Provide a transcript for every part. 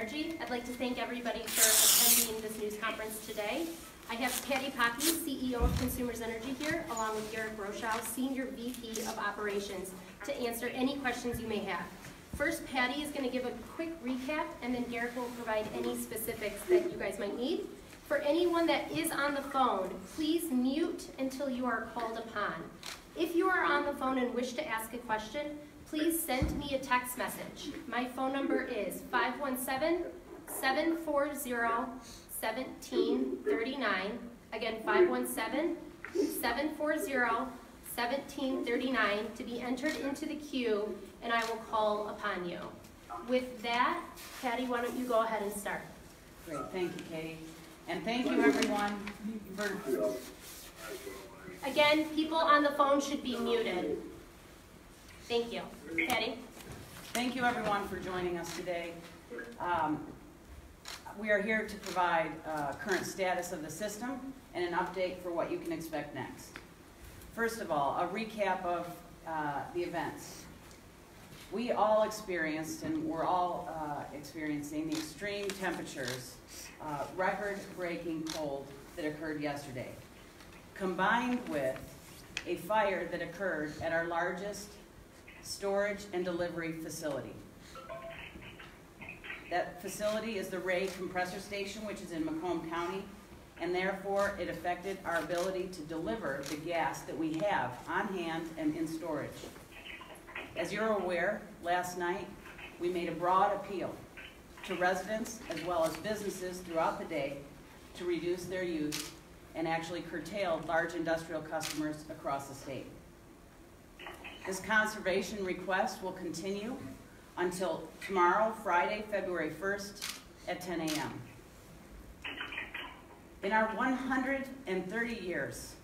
Energy. I'd like to thank everybody for attending this news conference today. I have Patty Poppy, CEO of Consumers Energy here, along with Garrett Groschow, Senior VP of Operations, to answer any questions you may have. First, Patty is going to give a quick recap, and then Garrett will provide any specifics that you guys might need. For anyone that is on the phone, please mute until you are called upon. If you are on the phone and wish to ask a question, please send me a text message. My phone number is 517-740-1739. Again, 517-740-1739 to be entered into the queue, and I will call upon you. With that, Patty, why don't you go ahead and start? Great, thank you, Katie. And thank you, everyone, for... Again, people on the phone should be muted. Thank you. Patty? Thank you, everyone, for joining us today. We are here to provide current status of the system and an update for what you can expect next. First of all, a recap of the events. We all experienced, and we're all experiencing, the extreme temperatures, record-breaking cold that occurred yesterday, combined with a fire that occurred at our largest storage and delivery facility. That facility is the Ray Compressor Station, which is in Macomb County, and therefore it affected our ability to deliver the gas that we have on hand and in storage. As you're aware, last night we made a broad appeal to residents as well as businesses throughout the day to reduce their use and actually curtailed large industrial customers across the state. This conservation request will continue until tomorrow, Friday, February 1st at 10 a.m. In our 130 years,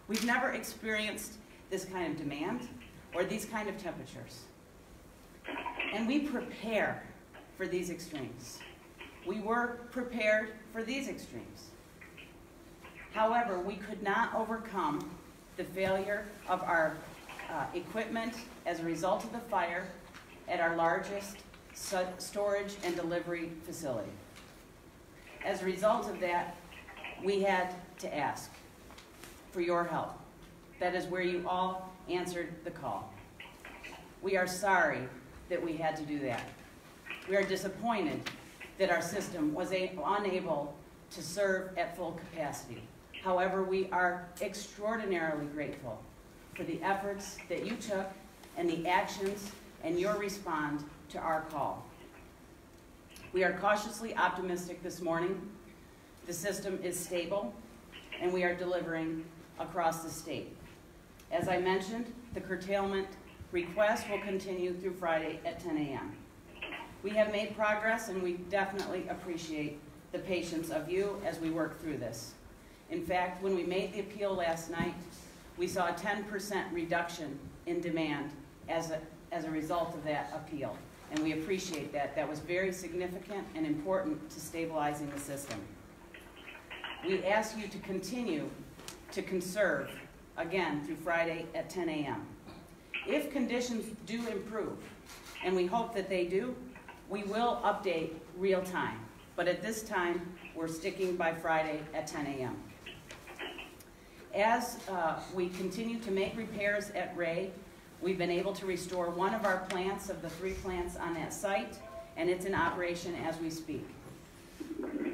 we've never experienced this kind of demand or these kind of temperatures. And we prepare for these extremes. We were prepared for these extremes. However, we could not overcome the failure of our equipment as a result of the fire at our largest storage and delivery facility. As a result of that, we had to ask for your help. That is where you all answered the call. We are sorry that we had to do that. We are disappointed that our system was unable to serve at full capacity. However, we are extraordinarily grateful for the efforts that you took and the actions and your response to our call. We are cautiously optimistic this morning. The system is stable and we are delivering across the state. As I mentioned, the curtailment request will continue through Friday at 10 a.m. We have made progress and we definitely appreciate the patience of you as we work through this. In fact, when we made the appeal last night, we saw a 10% reduction in demand as a result of that appeal. And we appreciate that. That was very significant and important to stabilizing the system. We ask you to continue to conserve, again, through Friday at 10 a.m. If conditions do improve, and we hope that they do, we will update real time. But at this time, we're sticking by Friday at 10 a.m. As we continue to make repairs at Ray, we've been able to restore one of our plants of the 3 plants on that site, and it's in operation as we speak.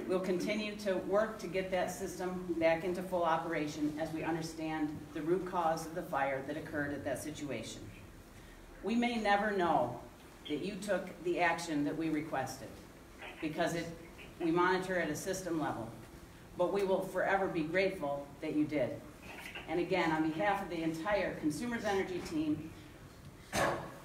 We'll continue to work to get that system back into full operation as we understand the root cause of the fire that occurred at that situation. We may never know that you took the action that we requested because we monitor at a system level, but we will forever be grateful that you did. And again, on behalf of the entire Consumers Energy team,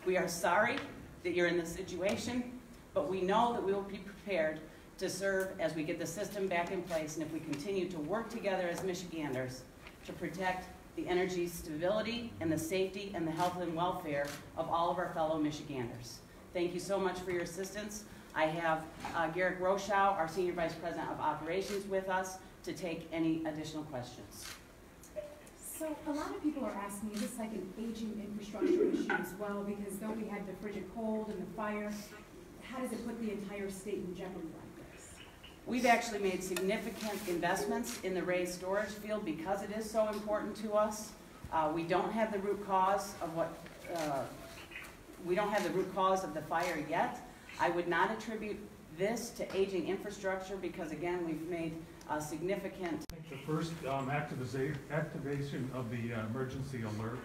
we are sorry that you're in this situation, but we know that we will be prepared to serve as we get the system back in place and if we continue to work together as Michiganders to protect the energy stability and the safety and the health and welfare of all of our fellow Michiganders. Thank you so much for your assistance. I have Garrett Groschow, our Senior Vice President of Operations, with us to take any additional questions. So a lot of people are asking, is this like an aging infrastructure issue as well? Because though we had the frigid cold and the fire, how does it put the entire state in jeopardy like this? We've actually made significant investments in the raised storage field because it is so important to us. We don't have the root cause of the fire yet. I would not attribute this to aging infrastructure because, again, we've made significant. I think the first activation of the emergency alert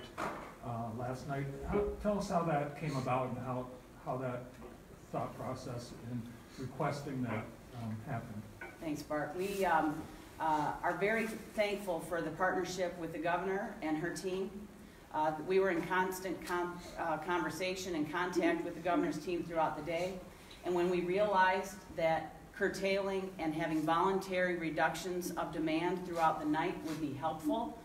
last night. Tell us how that came about and how that thought process in requesting that happened. Thanks, Bart. We are very thankful for the partnership with the governor and her team. We were in constant conversation and contact with the governor's team throughout the day. And when we realized that curtailing and having voluntary reductions of demand throughout the night would be helpful,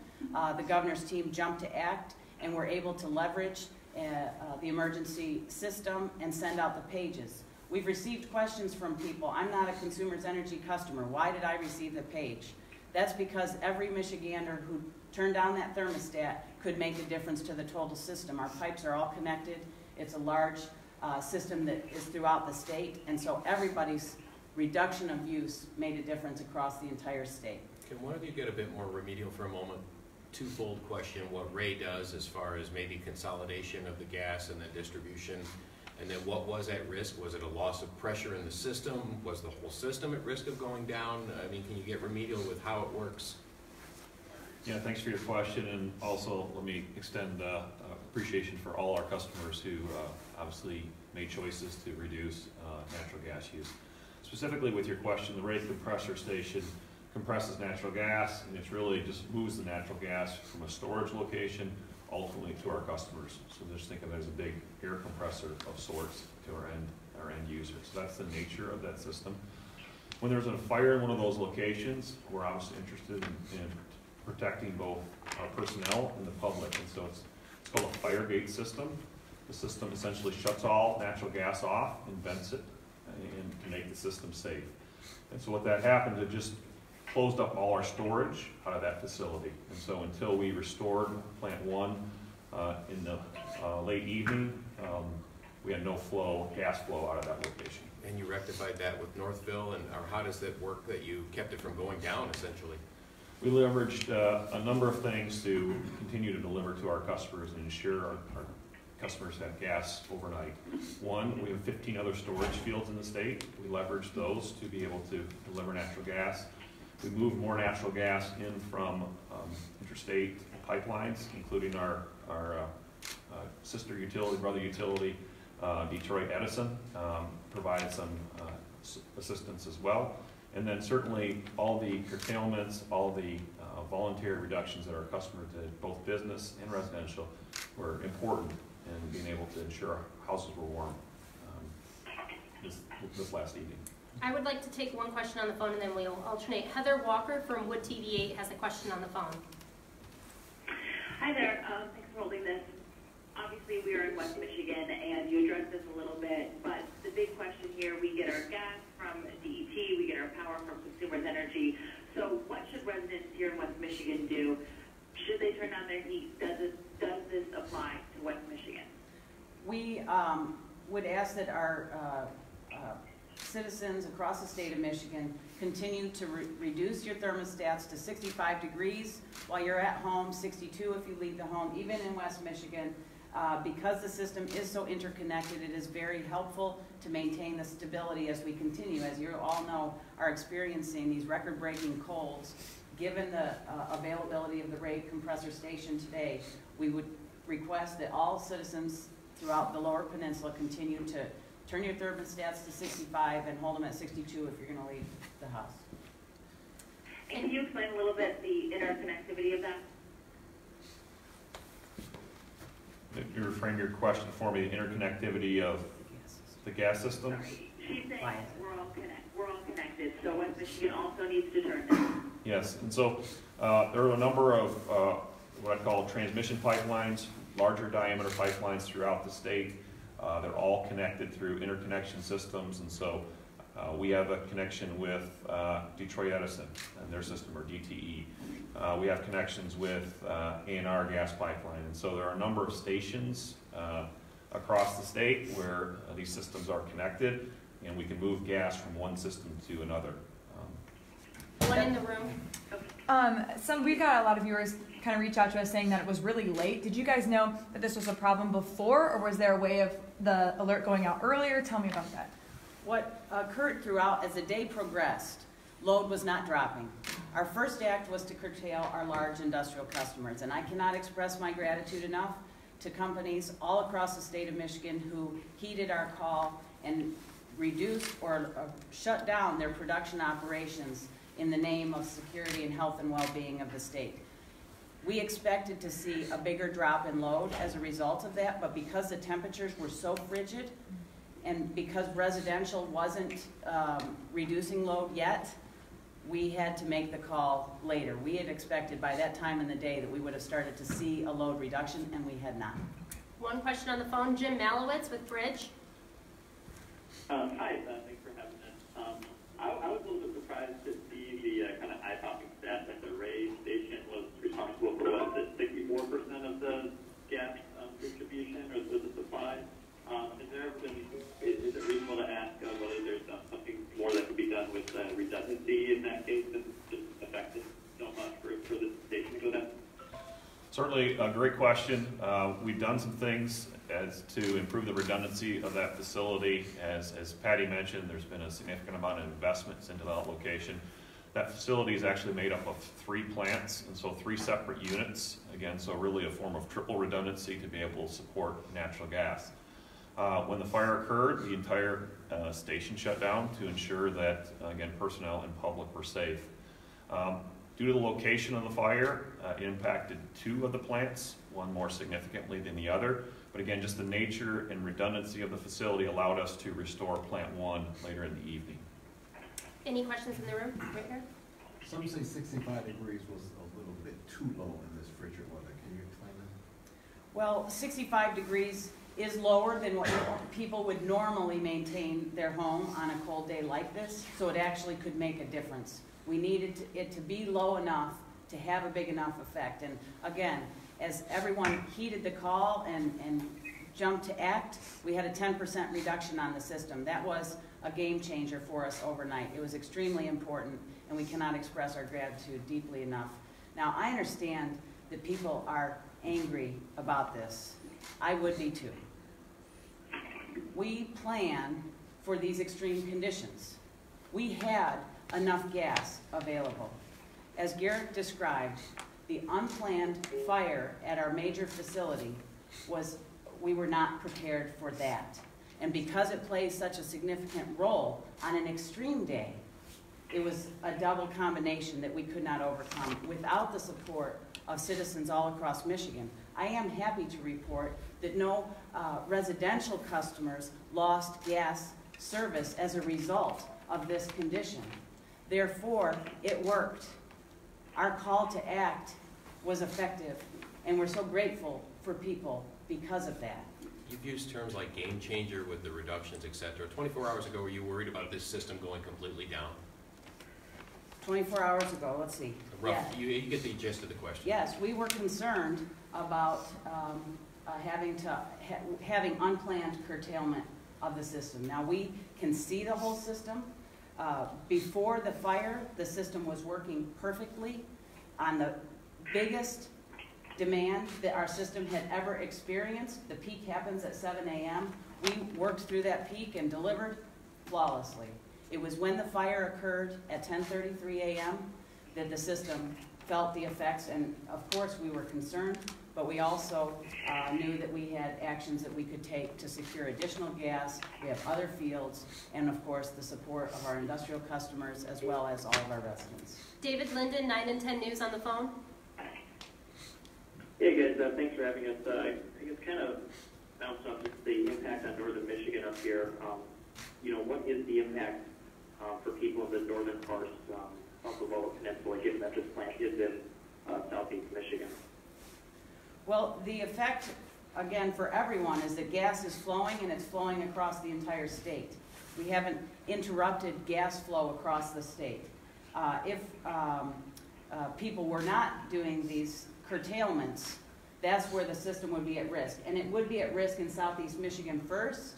the governor's team jumped to act and were able to leverage the emergency system and send out the pages. We've received questions from people. I'm not a Consumers Energy customer. Why did I receive the page? That's because every Michigander who turned down that thermostat could make a difference to the total system. Our pipes are all connected. It's a large system that is throughout the state, and so everybody's reduction of use made a difference across the entire state. Can one of you get a bit more remedial for a moment? Twofold question, what Ray does as far as maybe consolidation of the gas and the distribution, and then what was at risk? Was it a loss of pressure in the system? Was the whole system at risk of going down? I mean, can you get remedial with how it works? Yeah, thanks for your question, and also let me extend appreciation for all our customers who obviously made choices to reduce natural gas use. Specifically with your question, the rate compressor station compresses natural gas, and it's really just moves the natural gas from a storage location ultimately to our customers. So just think of it as a big air compressor of sorts to our end users. So that's the nature of that system. When there's a fire in one of those locations, we're obviously interested in protecting both our personnel and the public, and so it's called a fire gate system. The system essentially shuts all natural gas off and vents it and to make the system safe. And so what that happened, it just closed up all our storage out of that facility. And so until we restored plant 1 in the late evening, we had no gas flow out of that location. And you rectified that with Northville, or how does that work that you kept it from going down essentially? We leveraged a number of things to continue to deliver to our customers and ensure our customers have gas overnight. One, we have 15 other storage fields in the state. We leveraged those to be able to deliver natural gas. We moved more natural gas in from interstate pipelines, including our sister utility, brother utility, Detroit Edison, provided some assistance as well. And then certainly all the curtailments, all the voluntary reductions that our customers did, both business and residential, were important in being able to ensure our houses were warm this last evening. I would like to take one question on the phone and then we'll alternate. Heather Walker from Wood TV 8 has a question on the phone. Hi there, thanks for holding this. Obviously we are in West Michigan and you addressed this a little bit, but the big question here, we get our gas from DET, we get our power from Consumers Energy. So what should residents here in West Michigan do? Should they turn on their heat? Does this apply to West Michigan? We would ask that our citizens across the state of Michigan continue to reduce your thermostats to 65 degrees while you're at home, 62 if you leave the home, even in West Michigan. Because the system is so interconnected, it is very helpful to maintain the stability as we continue. As you all know, are experiencing these record-breaking colds. Given the availability of the Ray compressor station today, we would request that all citizens throughout the Lower Peninsula continue to turn your thermostats to 65 and hold them at 62 if you're going to leave the house. And can you explain a little bit the interconnectivity of that? You're referring to your question for me, the interconnectivity of the gas system? Sorry. She's saying we're all connected, so West Michigan also needs to turn down. Yes, and so there are a number of what I call transmission pipelines, larger diameter pipelines throughout the state. They're all connected through interconnection systems, and so We have a connection with Detroit Edison and their system, or DTE. We have connections with A&R gas pipeline. And so there are a number of stations across the state where these systems are connected, and we can move gas from one system to another. One in the room. We got a lot of viewers kind of reach out to us saying that it was really late. Did you guys know that this was a problem before, or was there a way of the alert going out earlier? Tell me about that. What occurred throughout, as the day progressed, load was not dropping. Our first act was to curtail our large industrial customers, and I cannot express my gratitude enough to companies all across the state of Michigan who heeded our call and reduced or shut down their production operations in the name of security and health and well-being of the state. We expected to see a bigger drop in load as a result of that, but because the temperatures were so frigid and because residential wasn't reducing load yet, we had to make the call later. We had expected by that time in the day that we would have started to see a load reduction, and we had not. One question on the phone, Jim Malowitz with Bridge. Hi, thanks for having us. I was a little bit surprised to see the kind of eye-popping stat that the Ray station was responsible for, what is it, 64% of the gas distribution or the supply. Is it reasonable to ask whether there's something more that could be done with redundancy in that case that just affected so much for the station to go down? Certainly a great question. We've done some things to improve the redundancy of that facility. As Patty mentioned, there's been a significant amount of investments into that location. That facility is actually made up of 3 plants, and so 3 separate units. Again, so really a form of triple redundancy to be able to support natural gas. When the fire occurred, the entire station shut down to ensure that, again, personnel and public were safe. Due to the location of the fire, it impacted 2 of the plants, one more significantly than the other. But again, just the nature and redundancy of the facility allowed us to restore plant 1 later in the evening. Any questions in the room? Right here. Some say 65 degrees was a little bit too low in this frigid weather. Can you explain that? Well, 65 degrees is lower than what people would normally maintain their home on a cold day like this, so it actually could make a difference. We needed it to be low enough to have a big enough effect. And again, as everyone heeded the call and jumped to act, we had a 10% reduction on the system. That was a game changer for us overnight. It was extremely important, and we cannot express our gratitude deeply enough. Now, I understand that people are angry about this. I would be too. We plan for these extreme conditions. We had enough gas available. As Garrett described, the unplanned fire at our major facility we were not prepared for that. And because it plays such a significant role on an extreme day, it was a double combination that we could not overcome without the support of citizens all across Michigan. I am happy to report that no residential customers lost gas service as a result of this condition. Therefore, it worked. Our call to act was effective, and we're so grateful for people because of that. You've used terms like game changer with the reductions, et cetera. 24 hours ago, were you worried about this system going completely down? 24 hours ago, let's see. Rough, Yeah. you get the gist of the question. Yes, we were concerned about having unplanned curtailment of the system. Now, we can see the whole system. Before the fire, the system was working perfectly on the biggest demand that our system had ever experienced. The peak happens at 7 a.m. We worked through that peak and delivered flawlessly. It was when the fire occurred at 10:33 a.m. that the system felt the effects, and of course we were concerned, but we also knew that we had actions that we could take to secure additional gas. We have other fields, and of course the support of our industrial customers as well as all of our residents. David Linden, 9 and 10 News on the phone. Hey guys, thanks for having us. I guess kind of bounced off just the impact on northern Michigan up here. What is the impact for people in the northern parts of the Lower Peninsula, given that this plant is in southeast Michigan? Well, the effect, again, for everyone is that gas is flowing, and it's flowing across the entire state. We haven't interrupted gas flow across the state. If people were not doing these curtailments, that's where the system would be at risk. And it would be at risk in southeast Michigan first,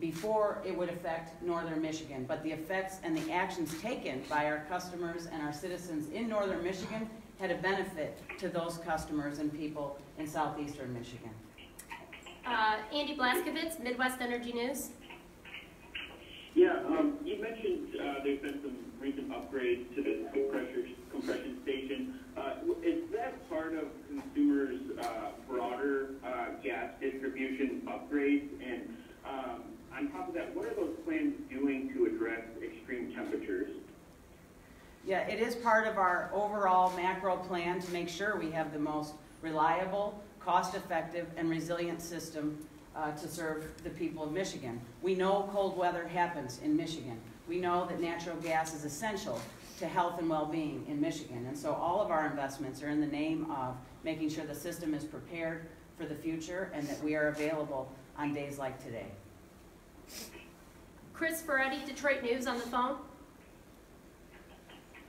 before it would affect northern Michigan. But the effects and the actions taken by our customers and our citizens in northern Michigan had a benefit to those customers and people in southeastern Michigan. Andy Blaskovitz, Midwest Energy News. Yeah, you mentioned there's been some recent upgrades to the compression station. Is that part of consumers' broader gas distribution upgrades? And on top of that, what are those plans doing to address extreme temperatures? Yeah, it is part of our overall macro plan to make sure we have the most reliable, cost-effective, and resilient system to serve the people of Michigan. We know cold weather happens in Michigan. We know that natural gas is essential to health and well-being in Michigan. And so all of our investments are in the name of making sure the system is prepared for the future and that we are available on days like today. Chris Ferretti, Detroit News on the phone.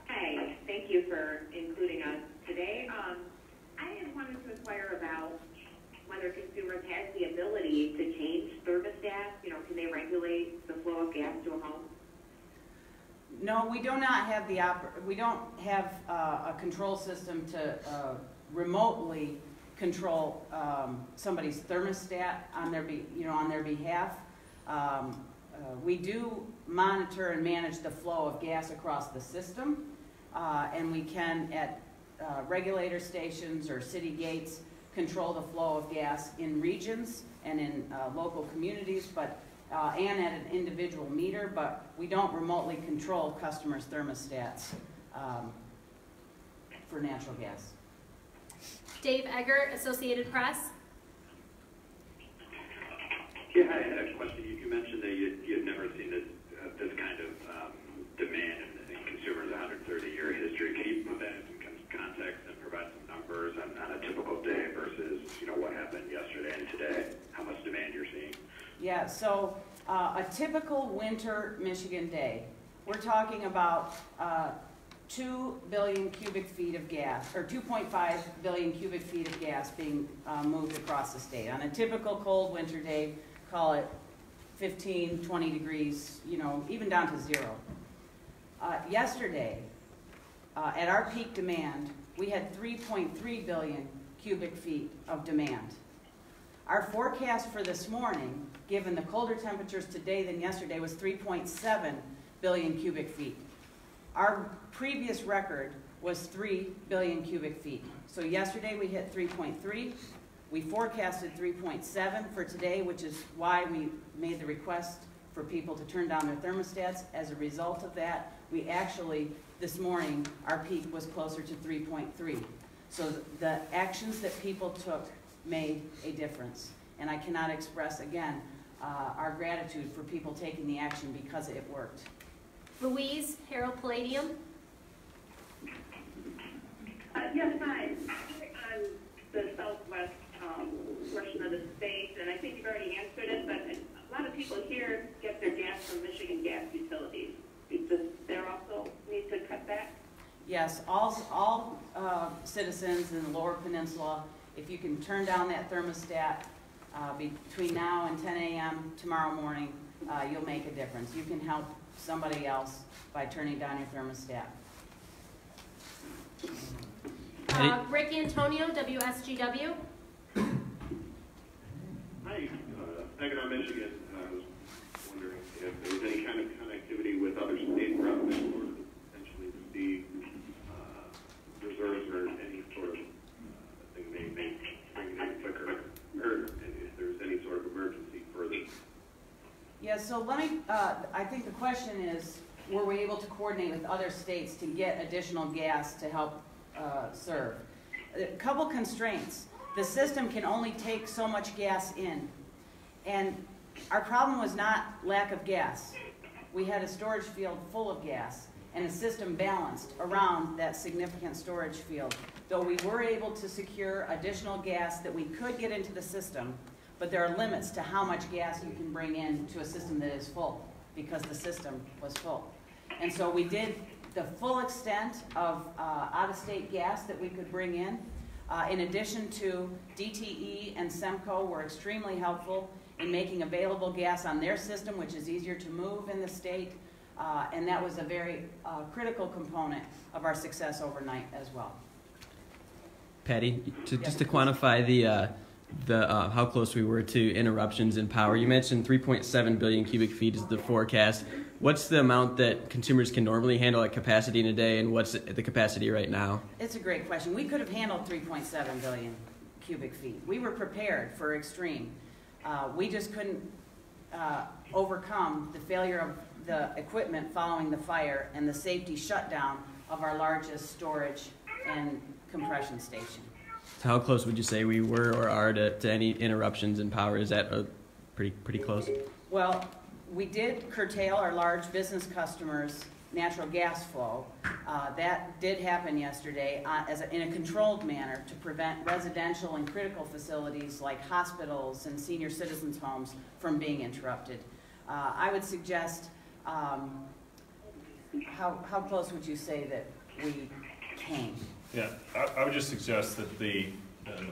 Hi, thank you for including us today. I wanted to inquire about whether consumers have the ability to change thermostats. You know, can they regulate the flow of gas to a home? No, we do not have we don't have a control system to remotely control somebody's thermostat on their on their behalf. We do monitor and manage the flow of gas across the system, and we can at regulator stations or city gates control the flow of gas in regions and in local communities, but and at an individual meter, but we don't remotely control customers' thermostats for natural gas. Dave Eggert, Associated Press. Yeah, I had a question. You mentioned that you had never seen this kind of demand in consumers' 130-year history. Can you put that in some context and provide some numbers on a typical day versus what happened yesterday and today? How much demand you're seeing? Yeah, so a typical winter Michigan day, we're talking about 2 billion cubic feet of gas, or 2.5 billion cubic feet of gas being moved across the state. On a typical cold winter day, call it 15, 20 degrees, even down to 0. Yesterday, at our peak demand, we had 3.3 billion cubic feet of demand. Our forecast for this morning, given the colder temperatures today than yesterday, was 3.7 billion cubic feet. Our previous record was 3 billion cubic feet. So yesterday we hit 3.3. We forecasted 3.7 for today, which is why we made the request for people to turn down their thermostats. As a result of that, we actually, this morning, our peak was closer to 3.3. So the actions that people took made a difference. And I cannot express, again, our gratitude for people taking the action because it worked. Louise, Herald Palladium. Yes, hi. On the southwest portion of the state, and I think you've already answered it, but a lot of people here get their gas from Michigan gas utilities. Does there also need to cut back? Yes, all citizens in the Lower Peninsula, if you can turn down that thermostat between now and 10 a.m. tomorrow morning, you'll make a difference. You can help somebody else by turning down your thermostat. Rick Antonio, WSGW. Hi, Saginaw, Michigan. I was wondering if there was any kind of connectivity with other state governments or potentially to see reserves or any sort of thing they may bring it in quicker, or if there's any sort of emergency further. Yeah, so let me, I think the question is, were we able to coordinate with other states to get additional gas to help serve? A couple constraints. The system can only take so much gas in. And our problem was not lack of gas. We had a storage field full of gas and a system balanced around that significant storage field. Though we were able to secure additional gas that we could get into the system, but there are limits to how much gas you can bring in to a system that is full because the system was full. And so we did the full extent of out-of-state gas that we could bring in addition to DTE and SEMCO were extremely helpful in making available gas on their system, which is easier to move in the state, and that was a very critical component of our success overnight as well. Patty, just to quantify the how close we were to interruptions in power, you mentioned 3.7 billion cubic feet is the forecast. What's the amount that consumers can normally handle at capacity in a day, and what's the capacity right now? It's a great question. We could have handled 3.7 billion cubic feet. We were prepared for extreme. We just couldn't overcome the failure of the equipment following the fire and the safety shutdown of our largest storage and compression station. So how close would you say we were or are to any interruptions in power? Is that pretty close? Well, we did curtail our large business customers' natural gas flow. That did happen yesterday in a controlled manner to prevent residential and critical facilities like hospitals and senior citizens' homes from being interrupted. I would suggest, how close would you say that we came? Yeah, I would just suggest that the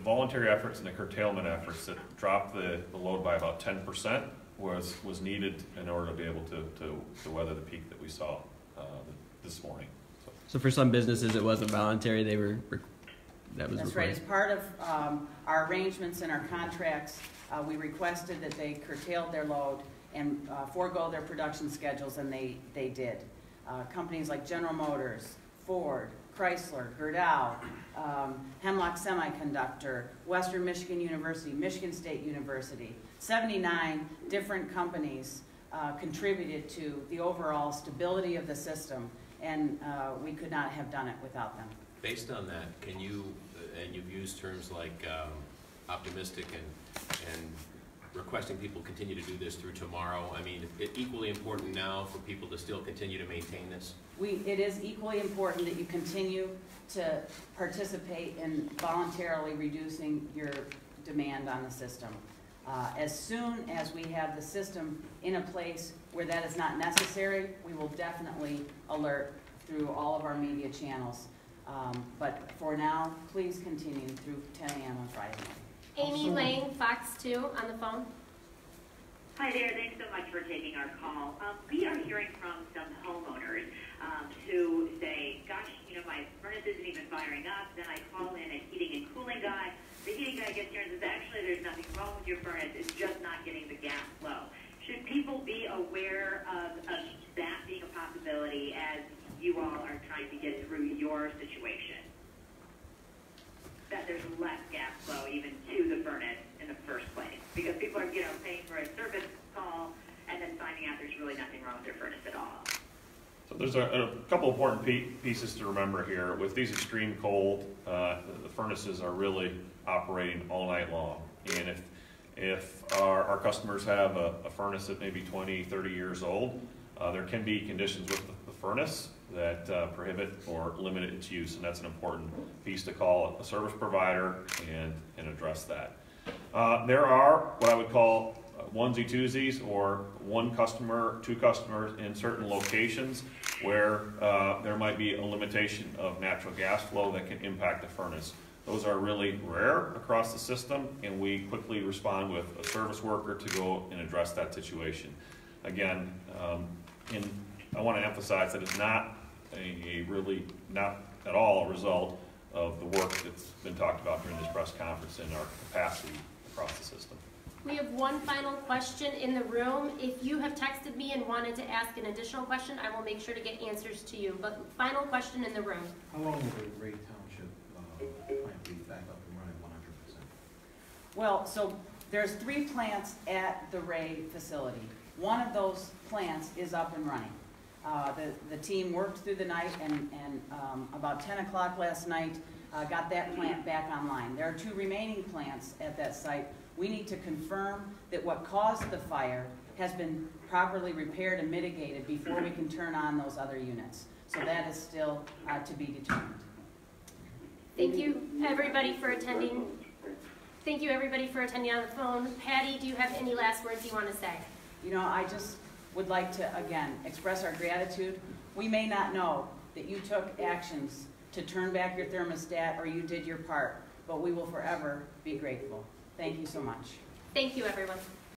voluntary efforts and the curtailment efforts that dropped the load by about 10% was needed in order to be able to weather the peak that we saw this morning. So for some businesses, it wasn't voluntary; that was That's required. right. As part of our arrangements and our contracts, we requested that they curtailed their load and forego their production schedules, and they did. Companies like General Motors, Ford, Chrysler, Gerdau, Hemlock Semiconductor, Western Michigan University, Michigan State University, 79 different companies contributed to the overall stability of the system, and we could not have done it without them. Based on that, can you, and you've used terms like optimistic and requesting people continue to do this through tomorrow. I mean, it's equally important now for people to still continue to maintain this? It is equally important that you continue to participate in voluntarily reducing your demand on the system. As soon as we have the system in a place where that is not necessary, we will definitely alert through all of our media channels. But for now, please continue through 10 a.m. on Friday night. Amy Lang, Fox 2, on the phone. Hi there, thanks so much for taking our call. We are hearing from some homeowners who say, gosh, my furnace isn't even firing up, then I call in a heating and cooling guy. The heating guy gets here and says, actually, there's nothing wrong with your furnace, it's just not getting the gas flow. Should people be aware of that being a possibility as you all are trying to get through your situation? That there's less gas flow even to the furnace in the first place, because people are paying for a service call and then finding out there's really nothing wrong with their furnace at all. So there's a couple important pieces to remember here. With these extreme cold, the furnaces are really operating all night long, and if our customers have a furnace that may be 20, 30 years old, there can be conditions with the furnace that prohibit or limit its use, and that's an important piece to call a service provider and address that. There are what I would call onesie twosies, or one customer, two customers in certain locations where there might be a limitation of natural gas flow that can impact the furnace. Those are really rare across the system, and we quickly respond with a service worker to go and address that situation. Again, I want to emphasize that it's not not at all a result of the work that's been talked about during this press conference and our capacity across the system. We have one final question in the room. If you have texted me and wanted to ask an additional question, I will make sure to get answers to you. But final question in the room. How long will the Ray Township plant be back up and running 100%? Well, so there's 3 plants at the Ray facility. One of those plants is up and running. The team worked through the night and about 10 o'clock last night got that plant back online. There are 2 remaining plants at that site. We need to confirm that what caused the fire has been properly repaired and mitigated before we can turn on those other units. So that is still to be determined. Thank you, everybody, for attending. Thank you, everybody, for attending on the phone. Patty, do you have any last words you want to say? I just would like to, again, express our gratitude. We may not know that you took actions to turn back your thermostat or you did your part, but we will forever be grateful. Thank you so much. Thank you, everyone.